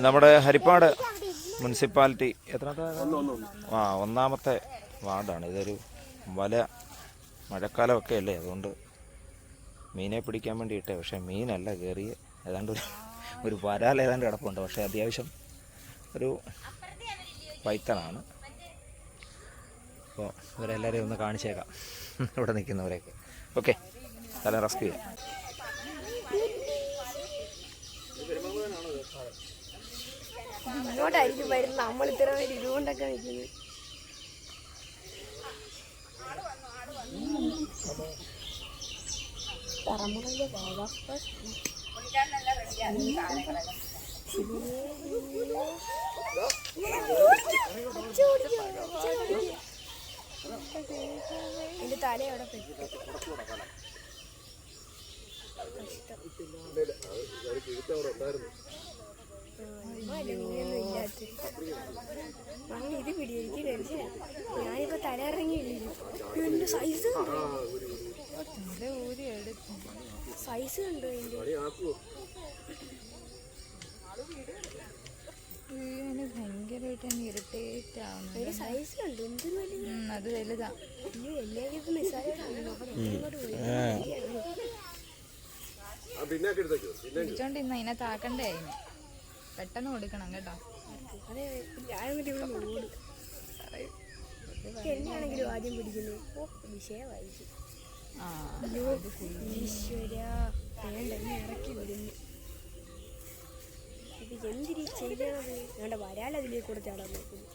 നമ്മുടെ ഹരിപ്പാട് മുനിസിപ്പാലിറ്റി ഒന്നാമത്തെ വാർഡാണ്. ഇതൊരു മഴക്കാലമൊക്കെ അല്ലേ, അതുകൊണ്ട് മീനെ പിടിക്കാൻ വേണ്ടിയിട്ടേ. പക്ഷേ മീനല്ല കയറിയ ഏതാണ്ട് ഒരു വരാൽ ഏതാണ്ട് കിടപ്പുണ്ട്. പക്ഷേ അത്യാവശ്യം ഒരു പൈത്തണാണ്. അപ്പോൾ ഇവരെല്ലാവരെയും ഒന്ന് കാണിച്ചേക്കാം, ഇവിടെ നിൽക്കുന്നവരെയൊക്കെ. ഓക്കെ, തല റെസ്ക്യൂ ചെയ്യാം. ഇങ്ങോട്ടായിരിക്കും വരുന്നത്. നമ്മൾ ഇത്ര പേര് ഇതുകൊണ്ടൊക്കെ നിൽക്കുന്നത്. തറമുറയിലെ എന്റെ തലയോടെ പെട്ടു. ഇത് പിടി, എനിക്ക് ടെൻഷനാ. ഞാനിപ്പോ തല ഇറങ്ങി എന്റെ സൈസ് സൈസ് കണ്ടു അതിന്റെ ഭയങ്കരമായിട്ട് ഇറിറ്റേറ്റ് ആവുന്നു. സൈസ് കണ്ടു. എന്തൊരു അത് വലുതാ. എല്ലാവരും പിടിച്ചോണ്ടിരുന്ന അതിനകത്ത് ആക്കണ്ടേ, അതിന് പെട്ടെന്ന് കൊടുക്കണം കേട്ടോ. എന്നെയാണെങ്കിലും ആദ്യം പിടിക്കുന്നു. വിഷയമായിരിക്കും. ഈശ്വര വേണ്ട, ഇറക്കി വിടുന്നു. ഇത് എന്തിരി ചെയ്യണത്? വേണ്ട, വരാലതിലേക്ക് കൂടെ ചാടാൻ നോക്കുന്നു.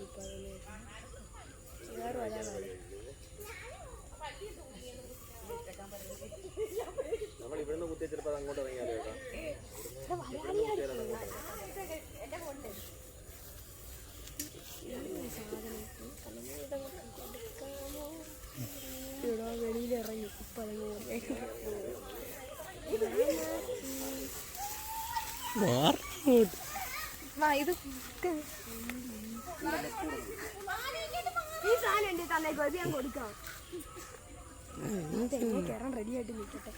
ഇപ്പൊ വേറെ വരാനാണ്. വെളിയിലിറങ്ങി ഇപ്പൊ ഇത് ഈ സാധനം എന്റെ തന്നേക്കോ, ഇത് ഞാൻ കൊടുക്കാം. കയറാൻ റെഡി ആയിട്ട് നിൽക്കട്ടെ.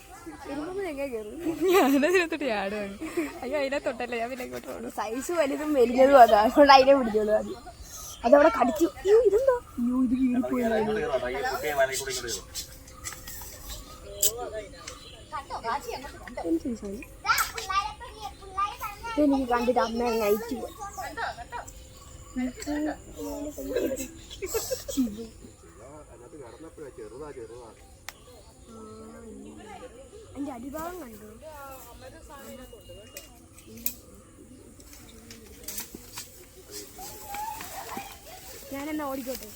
വരുമ്പോ എങ്ങനെ കയറും? ഞാനതിനകത്തോട്ട് ചാടുവാണ്. അയ്യോ, അതിനകത്തൊട്ടല്ലേ, ഞാൻ പിന്നെ ഇങ്ങോട്ട്. സൈസ് വലുതും വലിയതും അതാ, അതുകൊണ്ട് അതിനെ പിടിച്ചോളൂ. അതവിടെ കടിച്ചു. ഇതെന്തോ ഇത് കീറിപ്പോയി. എനിക്ക് കണ്ടിട്ട് അമ്മ നയിച്ചു പോയി. എന്റെ അടിഭാഗം കണ്ടു. ഞാനെന്നാ ഓടിക്കോട്ടെ.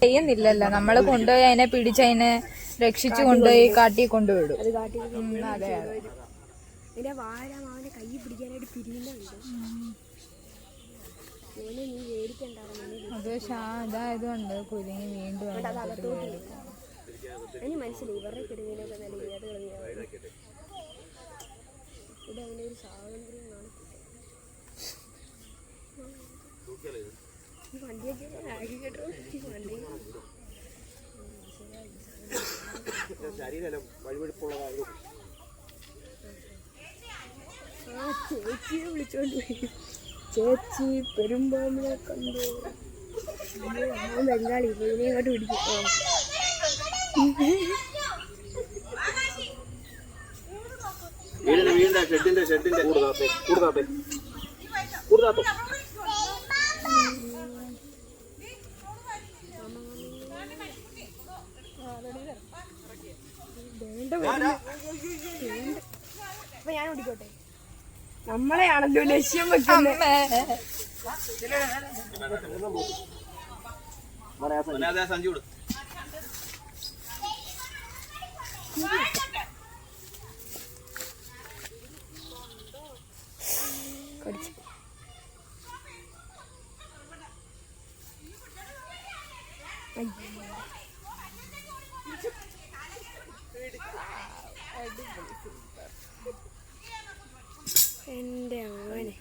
ചെയ്യുന്നില്ലല്ലോ, നമ്മള് കൊണ്ടുപോയി അതിനെ പിടിച്ചതിനെ രക്ഷിച്ചു കൊണ്ടുപോയി കാട്ടി കൊണ്ടുവിടും. അതെ, പിന്നെ വാഴ മാവനെ കൈ പിടിക്കാനായിട്ട് പിരിയുന്നുണ്ട്. നീ മേടിക്കണ്ടായിരുന്നു. അത് ഇതായതുകൊണ്ട് കുരുങ്ങി വീണ്ടും എനിക്ക് മനസ്സിലായി. ഇവരുടെ കിടങ്ങിനൊക്കെ നല്ല ഏത് കളിയാണ്. ഇവിടെ അങ്ങനെ ഒരു സ്വാതന്ത്ര്യം ഈ വണ്ടിയൊക്കെ ആക്കി കേട്ടോ. ഈ വണ്ടി ചേച്ചിയെ വിളിച്ചോണ്ട് പോയി. ചേച്ചി പെരുമ്പാമ്പിനെ കണ്ടു. ബംഗാളി ഇതിനെ ഇങ്ങോട്ട് പിടിക്കും. ഷെഡിന്റെ അപ്പൊ ഞാൻ ഓടിക്കോട്ടെ. നമ്മളെയാണല്ലോ ലക്ഷ്യം വെക്കുന്നത്. കടിച്ചു. എൻ്റെ മോനെ